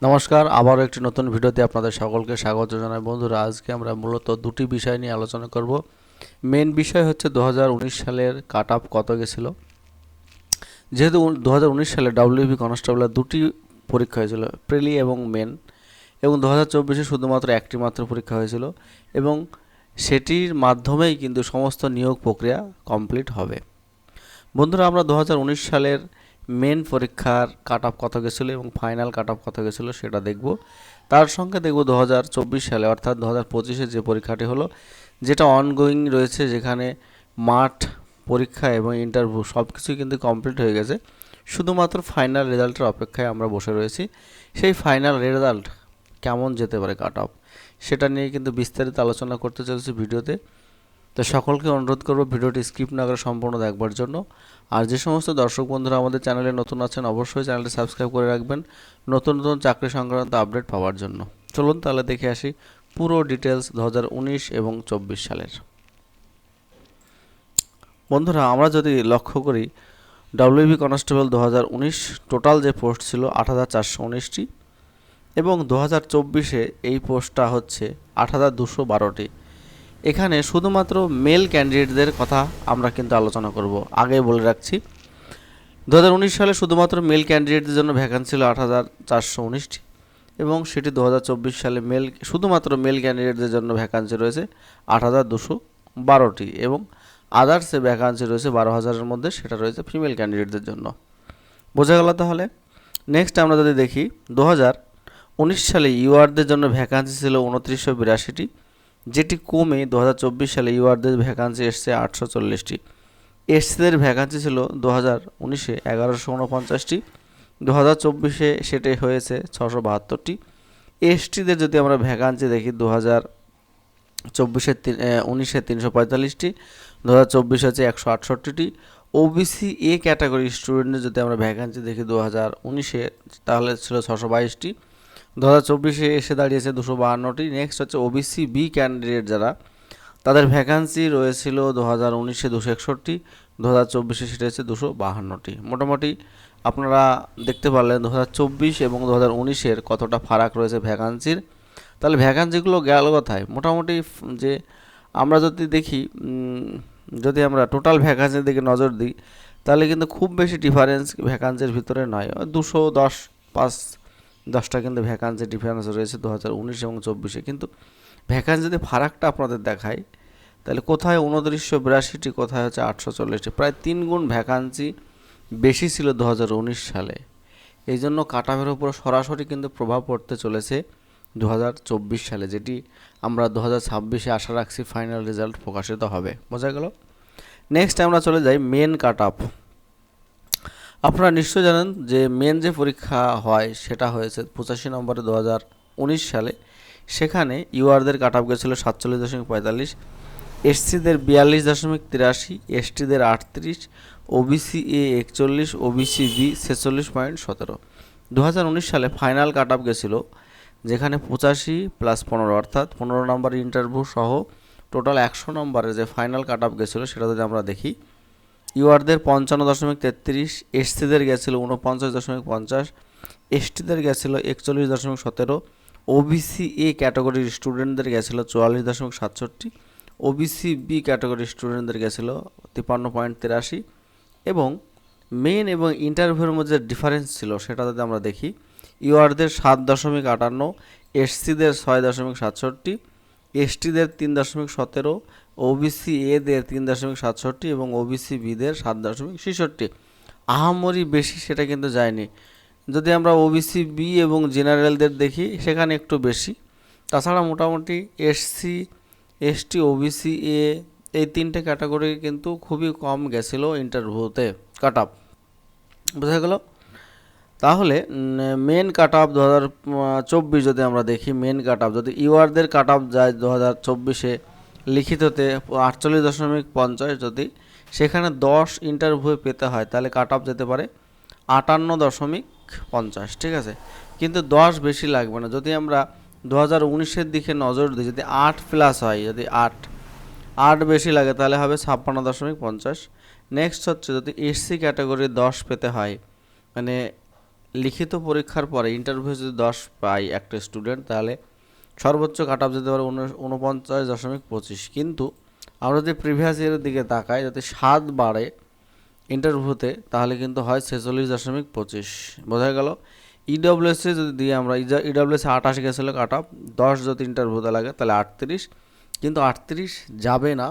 নমস্কার, আবারও একটি নতুন ভিডিওতে আপনাদের সকলকে স্বাগত জানাই। বন্ধুরা, আজকে আমরা মূলত দুটি বিষয় নিয়ে আলোচনা করব। মেন বিষয় হচ্ছে 2019 সালের কাট অফ কত গেছিলো। যেহেতু 2019 সালে ডাব্লিউবি কনস্টেবলের দুটি পরীক্ষা হয়েছিল, প্রিলি এবং মেন, এবং 2024-এ শুধুমাত্র একটি মাত্র পরীক্ষা হয়েছিল এবং সেটির মাধ্যমেই কিন্তু সমস্ত নিয়োগ প্রক্রিয়া কমপ্লিট হবে। বন্ধুরা, আমরা 2019 সালের মেন পরীক্ষার কাট অফ কত গেছিলো এবং ফাইনাল কাট অফ কত গেছিলো সেটা দেখব। তার সঙ্গে দেখব 2024 সালে অর্থাৎ 2025-এ যে পরীক্ষাটি হলো, যেটা অনগোয়িং রয়েছে, যেখানে মাঠ পরীক্ষা এবং ইন্টারভিউ সব কিছুই কিন্তু কমপ্লিট হয়ে গেছে, শুধুমাত্র ফাইনাল রেজাল্টের অপেক্ষায় আমরা বসে রয়েছি। সেই ফাইনাল রেজাল্ট কেমন যেতে পারে কাট অফ, সেটা নিয়ে কিন্তু বিস্তারিত আলোচনা করতে চলেছি ভিডিওতে। তো সকলকে অনুরোধ করব ভিডিওটি স্কিপ না করে সম্পূর্ণ দেখবার জন্য। আর যে সমস্ত দর্শক বন্ধুরা আমাদের চ্যানেলে নতুন আছেন, অবশ্যই চ্যানেলটি সাবস্ক্রাইব করে রাখবেন নতুন নতুন চাকরি সংক্রান্ত আপডেট পাওয়ার জন্য। চলুন তাহলে দেখে আসি পুরো ডিটেলস 2019 এবং 24 সালের। বন্ধুরা, আমরা যদি লক্ষ্য করি, ডাব্লিউবি কনস্টেবল 2019 টোটাল যে পোস্ট ছিল 8,419টি এবং 2024-এ এই পোস্টটা হচ্ছে 8,212টি। এখানে শুধুমাত্র মেল ক্যান্ডিডেটদের কথা আমরা কিন্তু আলোচনা করব। আগে বলে রাখছি, 2019 সালে শুধুমাত্র মেল ক্যান্ডিডেটদের জন্য ভ্যাকান্সি ছিল 8,419টি এবং সেটি 2024 সালে শুধুমাত্র মেল ক্যান্ডিডেটদের জন্য ভ্যাকান্সি রয়েছে 8,212টি এবং আদার্সে ভ্যাকান্সি রয়েছে 12,000-এর মধ্যে, সেটা রয়েছে ফিমেল ক্যান্ডিডেটদের জন্য। বোঝা গেল তাহলে। নেক্সট আমরা যদি দেখি, 2019 সালে ইউআরদের জন্য ভ্যাকান্সি ছিল 2982টি, যেটি কমে 2024 সালে ইউআরদের ভ্যাকান্সি এসছে 840টি। এসসিদের ভ্যাকান্সি ছিল 2019-এ 1149টি, 2024-এ সেটাই হয়েছে 672টি। এসটিদের যদি আমরা ভ্যাকান্সি দেখি, 2019-এ 345টি, 2024 হচ্ছে 168টি। ওবিসি এ ক্যাটাগরি স্টুডেন্টদের যদি আমরা ভ্যাকান্সি দেখি 2019-এ, তাহলে ছিল 622টি, 2024-এ এসে দাঁড়িয়েছে 252টি। নেক্সট হচ্ছে ওবিসি বি ক্যান্ডিডেট যারা, তাদের ভ্যাকান্সি রয়েছিল 2019-এ 261টি, 2024-এ সেটা হচ্ছে 252টি। মোটামুটি আপনারা দেখতে পারলেন 2024 এবং 2019-এর কতটা ফারাক রয়েছে ভ্যাকান্সির। তাহলে ভ্যাকান্সিগুলো গেল কোথায়? মোটামুটি যে আমরা যদি দেখি, যদি আমরা টোটাল ভ্যাকান্সির দিকে নজর দিই, তাহলে কিন্তু খুব বেশি ডিফারেন্স ভ্যাকান্সির ভিতরে নয়। 210টা কিন্তু ভ্যাকান্সি ডিফারেন্স রয়েছে 2019 এবং 24-এ। কিন্তু ভ্যাকান্সি যদি ফারাকটা আপনাদের দেখায়, তাহলে কোথায় 2982টি, কোথায় হচ্ছে 840টি, প্রায় 3 গুণ ভ্যাকান্সি বেশি ছিল 2019 সালে। এই জন্য কাট অফের উপর সরাসরি কিন্তু প্রভাব পড়তে চলেছে 2024 সালে, যেটি আমরা 2026-এ আশা রাখছি ফাইনাল রেজাল্ট প্রকাশিত হবে। বোঝা গেল। নেক্সট আমরা চলে যাই মেন কাট অফ। আপনারা নিশ্চয়ই জানেন যে মেন যে পরীক্ষা হয় সেটা হয়েছে 85 নম্বরে 2019 সালে। সেখানে ইউআরদের কাট অফ গেছিলো 47.45, এসসিদের 42.83, এসটিদের 38, ওবিসি এ 41, ওবিসি বি 46.17। 2019 সালে ফাইনাল কাট অফ গেছিলো, যেখানে 85+15 অর্থাৎ 15 নম্বর ইন্টারভিউ সহ টোটাল 100 নম্বরের যে ফাইনাল কাট অফ গেছিলো, সেটা যদি আমরা দেখি, ইউআরদের 55.33, এসসিদের গেছিলো 49.50, এসটিদের গেছিলো 41.17, ওবিসি এ ক্যাটাগরির স্টুডেন্টদের গেছিলো 44.67, ওবিসি বি ক্যাটাগরির স্টুডেন্টদের গেছিলো 53.83 এবং মেন এবং ইন্টারভিউর মধ্যে ডিফারেন্স ছিল সেটা যদি আমরা দেখি, ইউআরদের 7.58, এসসিদের 6.67, এসটিদের 3.17, ওবিসি এদের 3.67 এবং ওবিসি বিদের 7.66। আহামরি বেশি সেটা কিন্তু যায়নি। যদি আমরা ওবিসি বি এবং জেনারেলদের দেখি, সেখানে একটু বেশি। তাছাড়া মোটামুটি এসসি, এসটি, ওবিসি এ এই তিনটে ক্যাটাগরি কিন্তু খুবই কম গেছিলো ইন্টারভিউতে কাট অফ। বোঝা গেল। তাহলে মেন কাট অফ 2024 যদি আমরা দেখি, মেন কাট অফ যদি ইউআরদের কাট অফ যায় 2024-এ লিখিততে 48.50, যদি সেখানে 10 ইন্টারভিউ পেতে হয়, তাহলে কাট অফ যেতে পারে 58.50। ঠিক আছে, কিন্তু 10 বেশি লাগবে না। যদি আমরা 2019-এর দিকে নজর দিই, যদি 8+ হয়, যদি 8 বেশি লাগে, তাহলে হবে 56.50। নেক্সট হচ্ছে যদি এসসি ক্যাটাগরি 10 পেতে হয়, মানে লিখিত পরীক্ষার পরে ইন্টারভিউ যদি 10 পায় একটা স্টুডেন্ট, তাহলে সর্বোচ্চ কাট অফ যেতে পারে 49.25। কিন্তু আমরা যদি প্রিভিয়াস ইয়ারের দিকে তাকাই, যদি 7 বাড়ে ইন্টারভিউতে, তাহলে কিন্তু হয় 46.25। বোঝা গেল? ইডব্লিউএসে যদি দিয়ে আমরা, ইডব্লিউএসে 28 গেছিলো কাট অফ, 10 যদি ইন্টারভিউতে লাগে তাহলে 38, কিন্তু 38 যাবে না,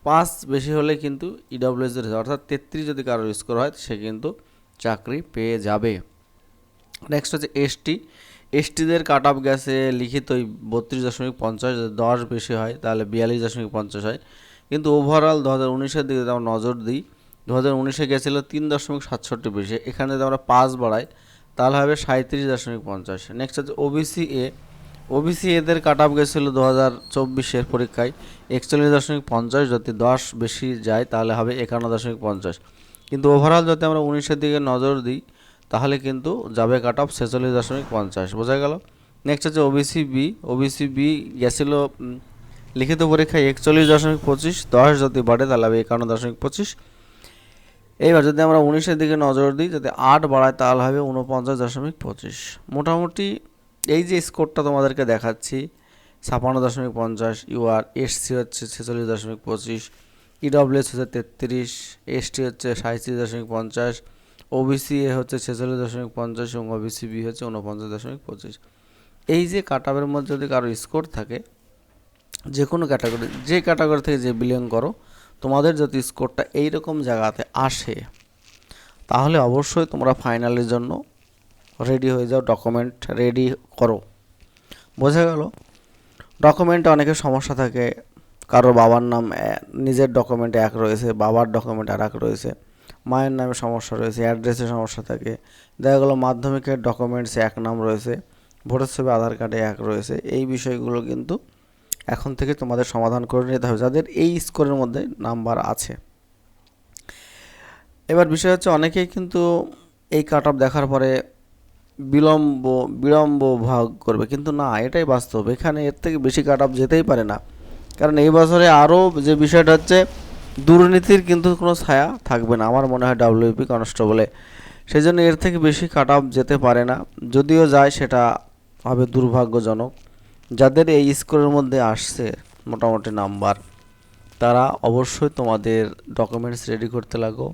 5 বেশি হলে কিন্তু ইডব্লিউএস এর, অর্থাৎ 33 যদি কারোর স্কোর হয় সে কিন্তু চাকরি পেয়ে যাবে। নেক্সট হচ্ছে এসটিদের কাট অফ গেছে লিখিত 32.50, যদি 10 বেশি হয় তাহলে 42.50 হয়। কিন্তু ওভারঅল 2019-এর দিকে যদি আমরা নজর দিই, 2019-এ গেছিলো 3.67 বেশি, এখানে যদি আমরা 5 বাড়াই তাহলে হবে 37.50। নেক্সট হচ্ছে ওবিসি এদের কাট অফ গেছিলো 2024-এর পরীক্ষায় 41.50, যদি 10 বেশি যায় তাহলে হবে 51.50। কিন্তু ওভারঅল যদি আমরা 19-এর দিকে নজর দিই তাহলে কিন্তু যাবে কাট অফ 46.50। বোঝা গেল? নেক্সট হচ্ছে ওবিসি বি গেছিলো লিখিত পরীক্ষায় 41.25, 10 যদি বাড়ে তাহলে হবে 51.25। এইবার যদি আমরা 19-এর দিকে নজর দিই, যদি 8 বাড়ায় তাহলে হবে 49.25। মোটামুটি এই যে স্কোরটা তোমাদেরকে দেখাচ্ছি 56.50, ইউআর এসসি হচ্ছে 46.25, ইডব্লিউএস হচ্ছে 33, এসটি হচ্ছে 37.50, ওবিসি এ হচ্ছে 46.50 এবং ওবিসি বি হচ্ছে 49.25। এই যে কাটআপের মধ্যে যদি কারো স্কোর থাকে, যে কোনো ক্যাটাগরি, যে ক্যাটাগরি থেকে যে বিলং করো, তোমাদের যদি স্কোরটা এইরকম জায়গাতে আসে তাহলে অবশ্যই তোমরা ফাইনালের জন্য রেডি হয়ে যাও, ডকুমেন্ট রেডি করো। বোঝা গেল? ডকুমেন্টে অনেকের সমস্যা থাকে, কারো বাবার নাম নিজের ডকুমেন্টে এক রয়েছে, বাবার ডকুমেন্ট আর এক রয়েছে, মায়ের নামে সমস্যা রয়েছে, অ্যাড্রেসে সমস্যা থাকে, দেখা গেলো মাধ্যমিকের ডকুমেন্টসে এক নাম রয়েছে, ভোটার ছবি আধার কার্ডে এক রয়েছে। এই বিষয়গুলো কিন্তু এখন থেকে তোমাদের সমাধান করে নিতে হবে যাদের এই স্কোরের মধ্যে নাম্বার আছে। এবার বিষয় হচ্ছে অনেকেই কিন্তু এই কাট অফ দেখার পরে বিলম্ব ভাগ করবে, কিন্তু না, এটাই বাস্তব। এখানে এর থেকে বেশি কাট অফ যেতেই পারে না, কারণ এই বছরে আরও যে বিষয়টা হচ্ছে দুর্নীতির কিন্তু কোনো ছায়া থাকবে না আমার মনে হয় ডাব্লিউপি কনস্টেবলে, সেই জন্য এর থেকে বেশি কাট অফ যেতে পারে না। যদিও যায় সেটা হবে দুর্ভাগ্যজনক। যাদের এই স্কোরের মধ্যে আসছে মোটামুটি নাম্বার, তারা অবশ্যই তোমাদের ডকুমেন্টস রেডি করতে লাগো।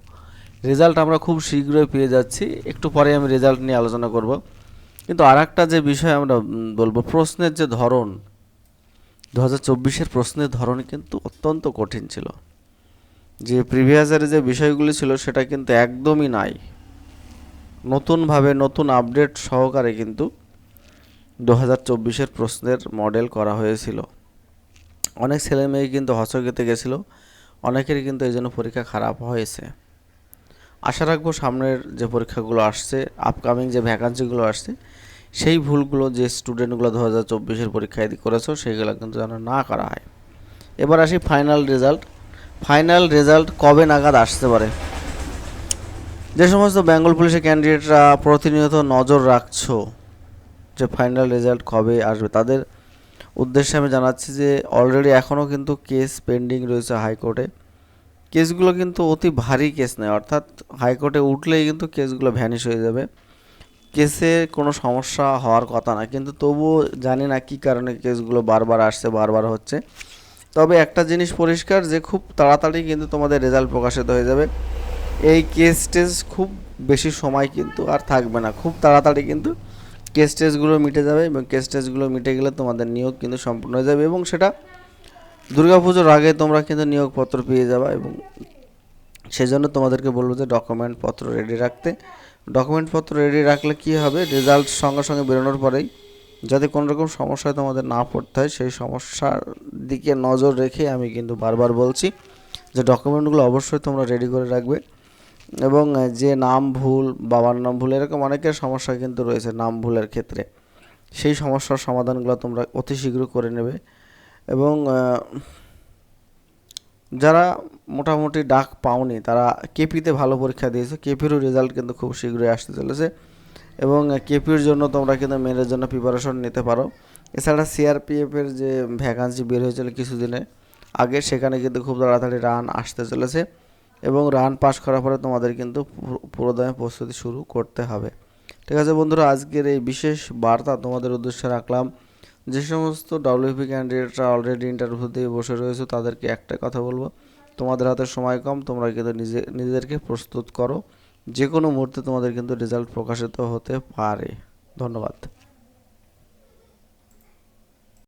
রেজাল্ট আমরা খুব শীঘ্রই পেয়ে যাচ্ছি, একটু পরে আমি রেজাল্ট নিয়ে আলোচনা করব। কিন্তু আর একটা যে বিষয় আমরা বলবো, প্রশ্নের যে ধরন, 2024-এর প্রশ্নের ধরন কিন্তু অত্যন্ত কঠিন ছিল। যে প্রিভিয়াস ইয়ারে যে বিষয়গুলি ছিল সেটা কিন্তু একদমই নাই, নতুনভাবে নতুন আপডেট সহকারে কিন্তু 2024-এর প্রশ্নের মডেল করা হয়েছিল। অনেক ছেলে মেয়ে কিন্তু হচকেতে গেছিলো, অনেকেরই কিন্তু এই জন্য পরীক্ষা খারাপ হয়েছে। আশা রাখবো সামনের যে পরীক্ষাগুলো আসছে, আপকামিং যে ভ্যাকান্সিগুলো আসছে, সেই ভুলগুলো যে স্টুডেন্টগুলো 2024-এর পরীক্ষায় করেছো সেইগুলো কিন্তু যেন না করা হয়। এবার আসি ফাইনাল রেজাল্ট কবে নাগাদ আসতে পারে। যে সমস্ত বেঙ্গল পুলিশের ক্যান্ডিডেটরা প্রতিনিয়ত নজর রাখছো যে ফাইনাল রেজাল্ট কবে আসবে, তাদের উদ্দেশ্যে আমি জানাচ্ছি যে অলরেডি এখনও কিন্তু কেস পেন্ডিং রয়েছে হাইকোর্টে। কেসগুলো কিন্তু অতি ভারী কেস নয়, অর্থাৎ হাইকোর্টে উঠলেই কিন্তু কেসগুলো ভ্যানিশ হয়ে যাবে। কেসে কোনো সমস্যা হওয়ার কথা না, কিন্তু তবুও জানি না কী কারণে কেসগুলো বারবার আসছে, বারবার হচ্ছে। তবে একটা জিনিস পরিষ্কার যে খুব তাড়াতাড়ি কিন্তু তোমাদের রেজাল্ট প্রকাশিত হয়ে যাবে। এই কেস টেস্ট খুব বেশি সময় কিন্তু আর থাকবে না, খুব তাড়াতাড়ি কিন্তু কেস টেস্টগুলো মিটে যাবে, এবং কেস টেস্টগুলো মিটে গেলে তোমাদের নিয়োগ কিন্তু সম্পূর্ণ হয়ে যাবে, এবং সেটা দুর্গাপুজোর আগে তোমরা কিন্তু নিয়োগপত্র পেয়ে যাবে। এবং সেজন্য তোমাদেরকে বলবো যে ডকুমেন্টপত্র রেডি রাখতে। ডকুমেন্টপত্র রেডি রাখলে কী হবে, রেজাল্ট সঙ্গে সঙ্গে বেরোনোর পরেই যাতে কোনো রকম সমস্যায় তোমাদের না পড়তে হয়, সেই সমস্যার দিকে নজর রেখে আমি কিন্তু বারবার বলছি যে ডকুমেন্টগুলো অবশ্যই তোমরা রেডি করে রাখবে। এবং যে নাম ভুল, বাবার নাম ভুল, এরকম অনেকের সমস্যা কিন্তু রয়েছে নাম ভুলের ক্ষেত্রে, সেই সমস্যার সমাধানগুলো তোমরা অতি শীঘ্র করে নেবে। এবং যারা মোটামুটি ডাক পাওনি তারা কেপিতে ভালো পরীক্ষা দিয়েছে, কেপিরও রেজাল্ট কিন্তু খুব শীঘ্রই আসতে চলেছে, এবং কেপির জন্য তোমরা কিন্তু মেনের জন্য প্রিপারেশন নিতে পারো। এছাড়া সিআরপিএফের যে ভ্যাকান্সি বের হয়েছিল কিছুদিনে আগে, সেখানে কিন্তু খুব তাড়াতাড়ি রান আসতে চলেছে, এবং রান পাস করার পরে তোমাদের কিন্তু পুরোদমে প্রস্তুতি শুরু করতে হবে। ঠিক আছে বন্ধুরা, আজকের এই বিশেষ বার্তা তোমাদের উদ্দেশ্যে রাখলাম। যে সমস্ত ডাব্লিউপি ক্যান্ডিডেটরা অলরেডি ইন্টারভিউ দিয়ে বসে রয়েছে তাদেরকে একটা কথা বলবো, তোমাদের হাতে সময় কম, তোমরা কিন্তু নিজেদেরকে প্রস্তুত করো। যে কোনো মুহূর্তে তোমাদের কিন্তু রেজাল্ট প্রকাশিত হতে পারে। ধন্যবাদ।